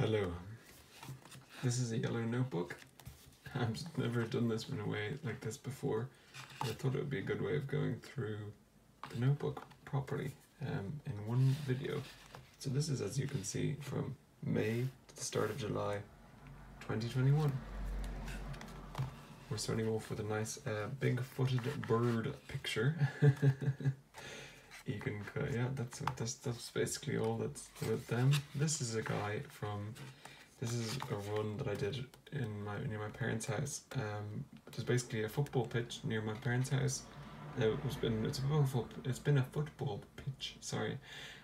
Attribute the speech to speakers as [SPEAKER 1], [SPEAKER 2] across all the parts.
[SPEAKER 1] Hello, this is a yellow notebook. I've just never done this in a way like this before. I thought it would be a good way of going through the notebook properly in one video. So this is, as you can see, from May to the start of July 2021. We're starting off with a nice big-footed bird picture. You can, yeah, that's basically all that's with them. This is a guy from, this is a run that I did near my parents' house. There's basically a football pitch near my parents' house. It's been a football pitch. Sorry,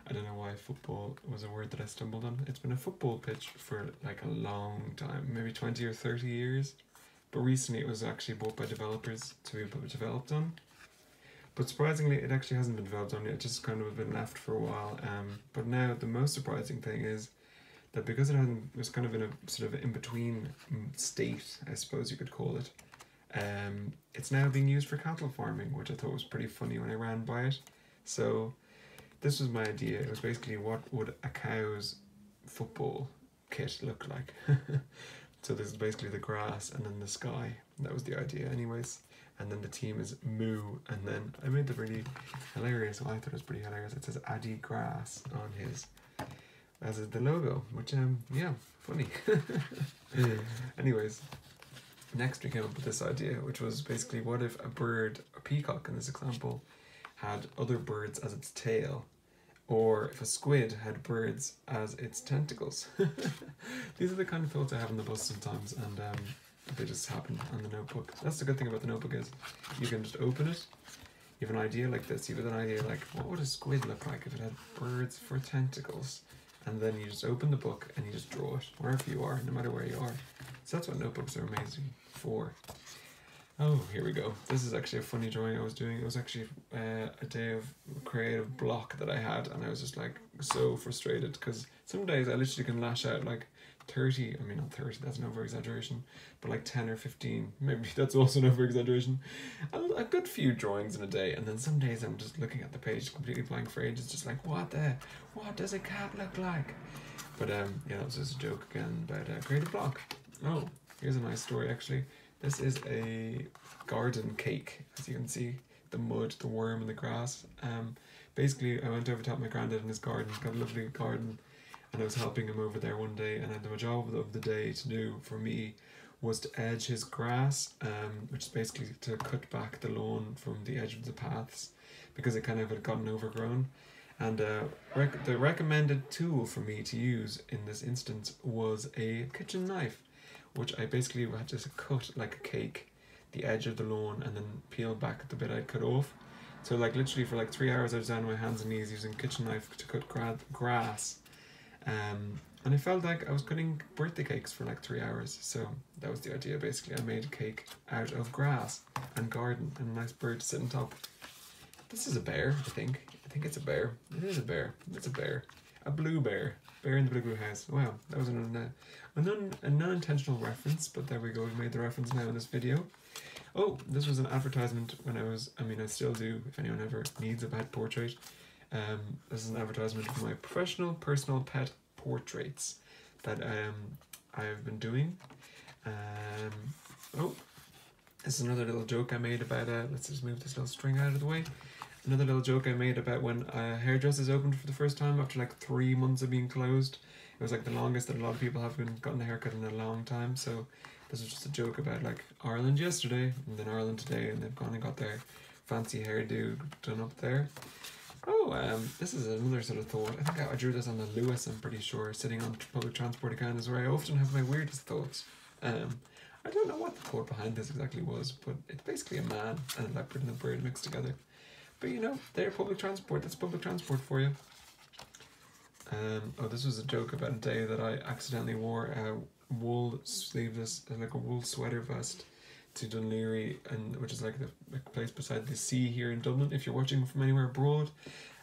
[SPEAKER 1] I don't know why football was a word that I stumbled on. It's been a football pitch for like a long time, maybe 20 or 30 years. But recently it was actually bought by developers to be developed on. But surprisingly, it actually hasn't been developed on yet. It just kind of been left for a while. But now the most surprising thing is that because it was kind of in a sort of in-between state, I suppose you could call it, it's now being used for cattle farming, which I thought was pretty funny when I ran by it. So this was my idea. It was basically, what would a cow's football kit look like? So this is basically the grass and then the sky. That was the idea anyways. And then the team is Moo, and then I made the really hilarious, well, I thought it was pretty hilarious, it says Addy Grass on his, as is the logo, which, yeah, funny. Anyways, next we came up with this idea, which was basically, what if a bird, a peacock in this example, had other birds as its tail, or if a squid had birds as its tentacles. These are the kind of thoughts I have on the bus sometimes, and they just happen on the notebook. That's the good thing about the notebook, is you can just open it. You have an idea like this. You have an idea like, what would a squid look like if it had birds for tentacles? And then you just open the book and you just draw it wherever you are, no matter where you are. So that's what notebooks are amazing for. Oh, here we go. This is actually a funny drawing I was doing. It was actually a day of creative block that I had, and I was just like so frustrated because some days I literally can lash out like 30, I mean not 30, that's an over-exaggeration, but like 10 or 15, maybe that's also an over-exaggeration, a good few drawings in a day, and then some days I'm just looking at the page completely blank for ages, just like, what does a cat look like? But yeah, that was just a joke again about creative block. Oh, here's a nice story actually. This is a garden cake, as you can see, the mud, the worm and the grass. Basically I went over to help my granddad in his garden. He's got a lovely garden, and I was helping him over there one day, and the job of the day to do for me was to edge his grass, which is basically to cut back the lawn from the edge of the paths, because it kind of had gotten overgrown. And the recommended tool for me to use in this instance was a kitchen knife, which I basically had to cut like a cake, the edge of the lawn, and then peel back the bit I'd cut off. So like literally for like 3 hours I was down on my hands and knees using kitchen knife to cut grass. And I felt like I was cutting birthday cakes for like 3 hours. So that was the idea basically. I made a cake out of grass and garden and a nice bird to sit on top. This is a bear, I think. I think it's a bear. It is a bear. It's a bear. A blue bear. Bear in the Blue House. Wow, that was a non-intentional reference, but there we go. We made the reference now in this video. Oh, this was an advertisement when I still do, if anyone ever needs a pet portrait. This is an advertisement for my professional personal pet portraits that I've been doing. Oh, this is another little joke I made about, let's just move this little string out of the way. Another little joke I made about when hairdressers opened for the first time after like 3 months of being closed. It was like the longest that a lot of people have gotten a haircut in a long time. So this was just a joke about like Ireland yesterday and then Ireland today, and they've gone and got their fancy hairdo done up there. Oh, this is another sort of thought. I think I drew this on the Lewis, I'm pretty sure, sitting on public transport again, is where I often have my weirdest thoughts. I don't know what the thought behind this exactly was, but it's basically a man and a leopard and a bird mixed together. But you know, they're public transport, that's public transport for you. Oh, this was a joke about a day that I accidentally wore a wool sleeveless, like a wool sweater vest to Dunleary, and which is like the place beside the sea here in Dublin, if you're watching from anywhere abroad.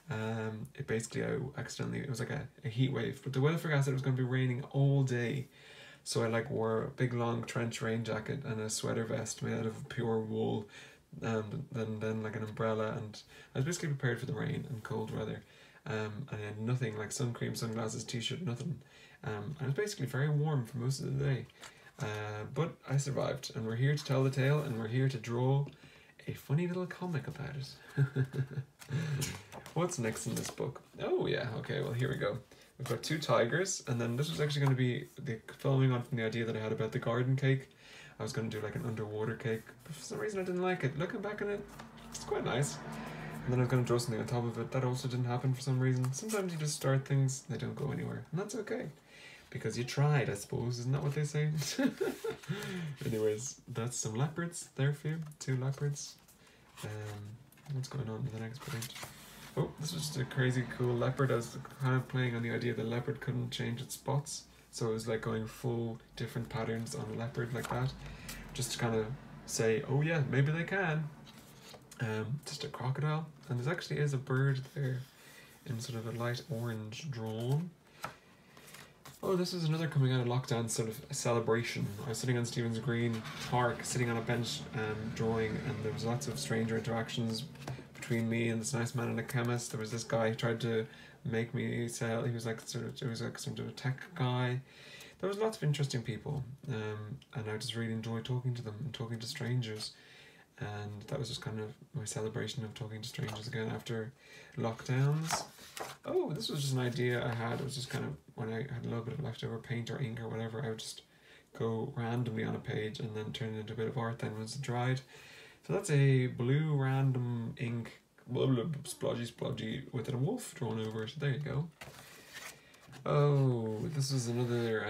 [SPEAKER 1] It basically, it was like a heat wave, but the weather forecast said it was going to be raining all day, so I like wore a big long trench rain jacket and a sweater vest made out of pure wool, and then like an umbrella, and I was basically prepared for the rain and cold weather. And I had nothing like sun cream, sunglasses, t-shirt, nothing. And it was basically very warm for most of the day. But I survived, and we're here to tell the tale, and we're here to draw a funny little comic about it. What's next in this book? Oh yeah, okay, well here we go. We've got 2 tigers, and then this was actually going to be following on from the idea that I had about the garden cake. I was going to do like an underwater cake, but for some reason I didn't like it. Looking back on it, it's quite nice. And then I was going to draw something on top of it. That also didn't happen for some reason. Sometimes you just start things, they don't go anywhere, and that's okay. Because you tried, I suppose. Isn't that what they say? Anyways, that's some leopards there for you. 2 leopards. What's going on in the next page? Oh, this was just a crazy cool leopard. I was kind of playing on the idea that leopard couldn't change its spots. So it was like going full different patterns on a leopard like that. Just to kind of say, oh yeah, maybe they can. Just a crocodile. And there actually is a bird there in sort of a light orange drawn. Oh, this is another coming out of lockdown sort of a celebration. I was sitting on Stephen's Green Park, sitting on a bench drawing, and there was lots of stranger interactions between me and this nice man and a chemist. There was this guy who tried to make me sell. He was like sort of a tech guy. There was lots of interesting people, and I just really enjoyed talking to them and talking to strangers. And that was just kind of my celebration of talking to strangers again after lockdowns. Oh, this was just an idea I had. It was just kind of when I had a little bit of leftover paint or ink or whatever, I would just go randomly on a page and then turn it into a bit of art then once it dried. So that's a blue random ink, splodgy with a wolf drawn over it. There you go. Oh, this is another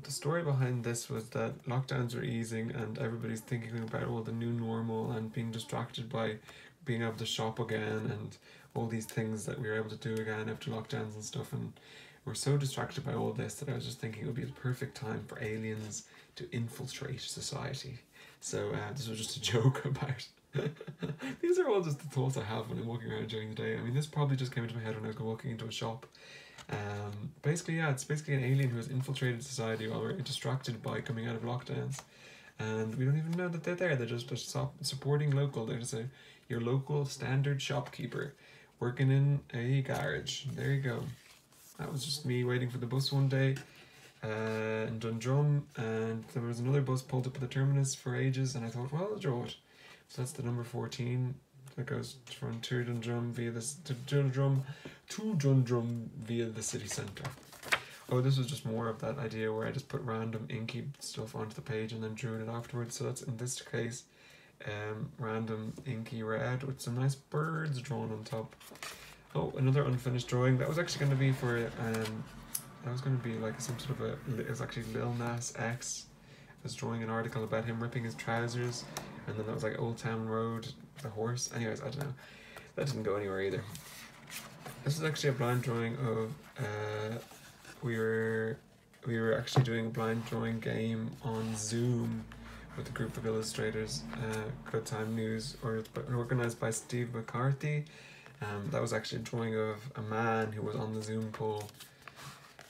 [SPEAKER 1] the story behind this was that lockdowns are easing and everybody's thinking about all the new normal and being distracted by being able to shop again and all these things that we were able to do again after lockdowns and stuff, and we're so distracted by all this that I was just thinking it would be the perfect time for aliens to infiltrate society. So this was just a joke about these are all just the thoughts I have when I'm walking around during the day. I mean, this probably just came into my head when I was walking into a shop. Basically, yeah, it's basically an alien who has infiltrated society while we're distracted by coming out of lockdowns, and we don't even know that they're there. They're just supporting local. They're just your local standard shopkeeper working in a garage. There you go. That was just me waiting for the bus one day in Dundrum, and there was another bus pulled up at the terminus for ages, and I thought, well, I'll draw it. So that's the number 14 that goes from Dundrum via Dundrum via the city centre. Oh, this was just more of that idea where I just put random inky stuff onto the page and then drew it afterwards. So that's in this case random inky red with some nice birds drawn on top. Oh, another unfinished drawing. That was actually going to be for that was going to be like some sort of it was actually Lil Nas X. I was drawing an article about him ripping his trousers, and then that was like Old Town Road, the horse. Anyways, I don't know. That didn't go anywhere either. This is actually a blind drawing of we were actually doing a blind drawing game on Zoom with a group of illustrators. Good Time News, organised by Steve McCarthy. That was actually a drawing of a man who was on the Zoom call,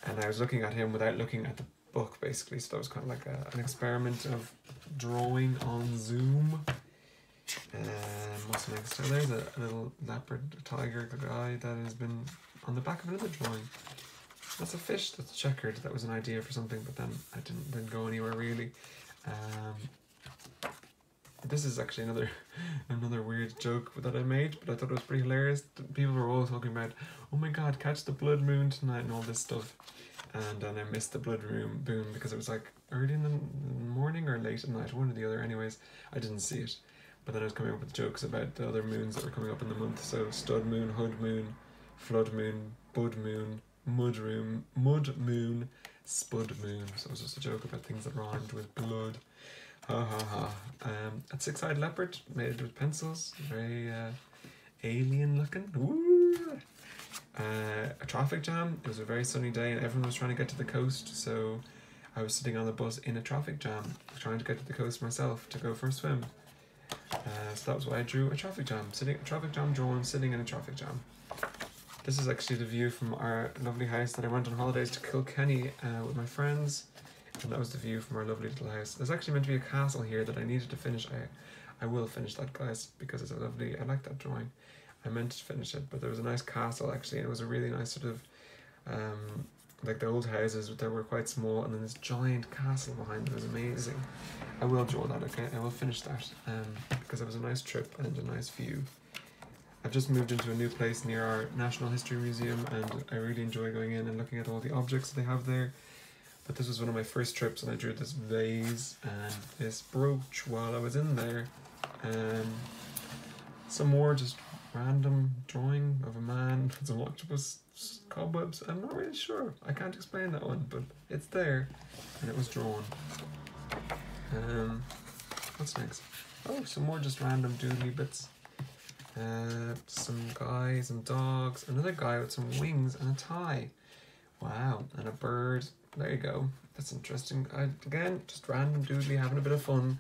[SPEAKER 1] and I was looking at him without looking at the book, basically. So that was kind of like an experiment of drawing on Zoom. What's next? So there's a little leopard tiger guy that has been on the back of another drawing. That's a fish that's checkered. That was an idea for something, but then I didn't go anywhere really. This is actually another weird joke that I made, but I thought it was pretty hilarious. People were all talking about, oh my god, catch the blood moon tonight and all this stuff. And then I missed the blood moon because it was like early in the morning or late at night, one or the other. Anyways, I didn't see it. But then I was coming up with jokes about the other moons that were coming up in the month. So stud moon, hood moon, flood moon, bud moon, mud moon, spud moon. So it was just a joke about things that rhymed with blood. Ha ha ha. A six-eyed leopard made with pencils. Very alien looking. Woo! A traffic jam. It was a very sunny day and everyone was trying to get to the coast. So I was sitting on the bus in a traffic jam, trying to get to the coast myself to go for a swim. So that was why I drew a traffic jam. Drawn sitting in a traffic jam. This is actually the view from our lovely house that I went on holidays to Kilkenny with my friends, and that was the view from our lovely little house. There's actually meant to be a castle here that I needed to finish. I will finish that, guys, because it's a lovely, I like that drawing. I meant to finish it, but there was a nice castle actually, and it was a really nice sort of like the old houses that were quite small, and then this giant castle behind it was amazing. I will draw that, okay? I will finish that because it was a nice trip and a nice view. I've just moved into a new place near our National History Museum, and I really enjoy going in and looking at all the objects they have there. But this was one of my first trips, and I drew this vase and this brooch while I was in there. Some more just random drawing of a man with some octopus cobwebs. I'm not really sure. I can't explain that one, but it's there, and it was drawn. What's next? Oh, some more just random doodly bits. Some guy, some dogs, another guy with some wings and a tie. Wow, and a bird. There you go. That's interesting. Again, just random doodly, having a bit of fun.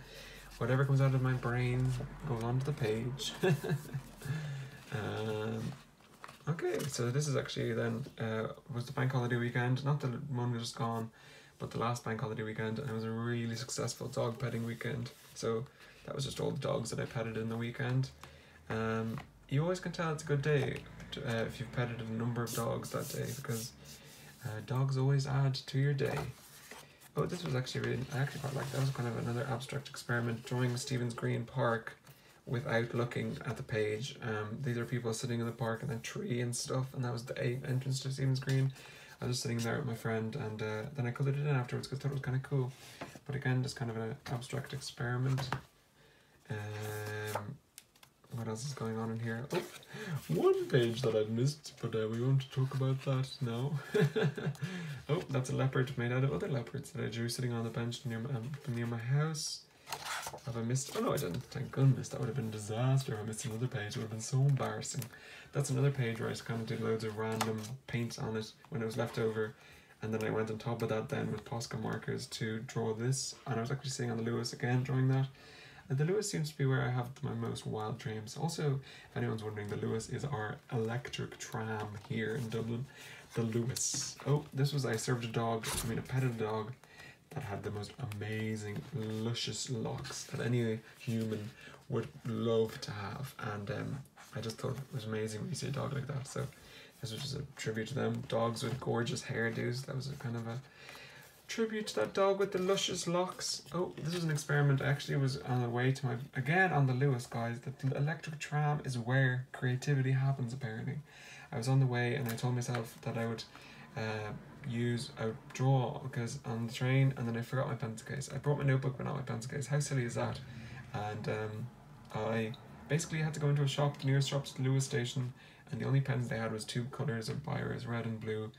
[SPEAKER 1] Whatever comes out of my brain goes onto the page. Okay, so this is actually then was the bank holiday weekend. Not the one just gone, but the last bank holiday weekend, and it was a really successful dog petting weekend. So that was just all the dogs that I petted in the weekend. You always can tell it's a good day if you've petted a number of dogs that day, because dogs always add to your day. Oh, this was actually really, I actually quite liked that. Was kind of another abstract experiment, drawing Stephen's Green Park without looking at the page. These are people sitting in the park and a tree and stuff, and that was the entrance to Stephen's Green. I was just sitting there with my friend, and then I coloured it in afterwards because I thought it was kind of cool. But again, just kind of an abstract experiment. What else is going on in here? Oh, one page that I've missed, but we won't talk about that now. Oh, that's a leopard made out of other leopards that I drew sitting on the bench near my house. Have I missed? Oh no, I didn't. Thank goodness. That would have been a disaster if I missed another page. It would have been so embarrassing. That's another page where I just kind of did loads of random paint on it when it was left over. And then I went on top of that then with Posca markers to draw this. And I was actually sitting on the Lewis again, drawing that. The Lewis seems to be where I have my most wild dreams. Also, if anyone's wondering, the Lewis is our electric tram here in Dublin. The Lewis. Oh, this was, I served a petted a dog that had the most amazing, luscious locks that any human would love to have. And I just thought it was amazing when you see a dog like that. So this was just a tribute to them. Dogs with gorgeous hairdos. That was a kind of a tribute to that dog with the luscious locks. Oh, this was an experiment. I actually was on the way to my, again on the Lewis, guys. The electric tram is where creativity happens, apparently. I was on the way and I told myself that I would I would draw because on the train, and then I forgot my pencil case. I brought my notebook but not my pencil case. How silly is that? And I basically had to go into a shop, the nearest shop to the Lewis station, and the only pens they had was two colours of Buyers, red and blue.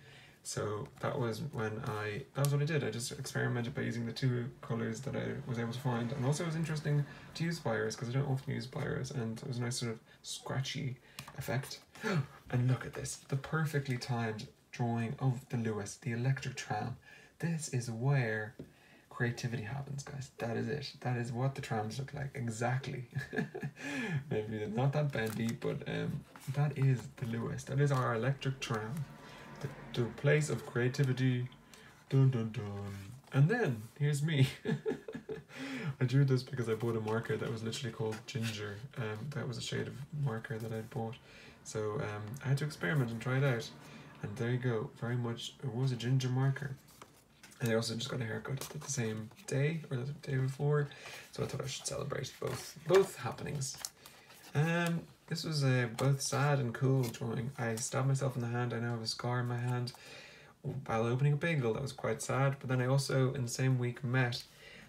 [SPEAKER 1] So that was what I did. I just experimented by using the two colours that I was able to find. And also it was interesting to use Buyers because I don't often use Buyers, and it was a nice sort of scratchy effect. And look at this, the perfectly timed drawing of the Lewis, the electric tram. This is where creativity happens, guys. That is it. That is what the trams look like, exactly. Maybe not that bendy, but that is the Lewis. That is our electric tram. The place of creativity. Dun dun dun. And then here's me. I drew this because I bought a marker that was literally called Ginger. That was a shade of marker that I bought. So I had to experiment and try it out. And there you go. Very much, it was a ginger marker. And I also just got a haircut the same day, or the day before. So I thought I should celebrate both happenings. This was both sad and cool drawing. I stabbed myself in the hand. I now have a scar in my hand while opening a bagel. That was quite sad. But then I also, in the same week, met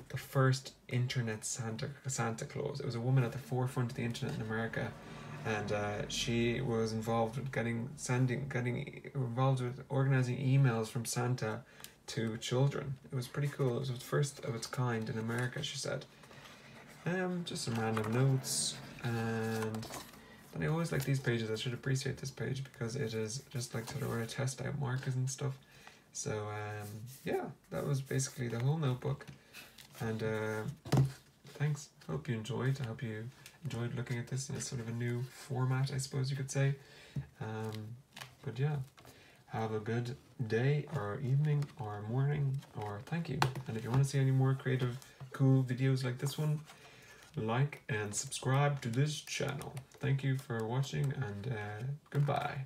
[SPEAKER 1] the first internet Santa Claus. It was a woman at the forefront of the internet in America, and she was involved with involved with organizing emails from Santa to children. It was pretty cool. It was the first of its kind in America, she said. Just some random notes, and then I always like these pages. I should appreciate this page because it is just like sort of where I test out markers and stuff. So yeah, that was basically the whole notebook. And thanks. Hope you enjoyed. I hope you enjoyed looking at this in a sort of a new format, I suppose you could say. But yeah, have a good day or evening or morning, or thank you. And if you want to see any more creative, cool videos like this one, like and subscribe to this channel. Thank you for watching, and goodbye.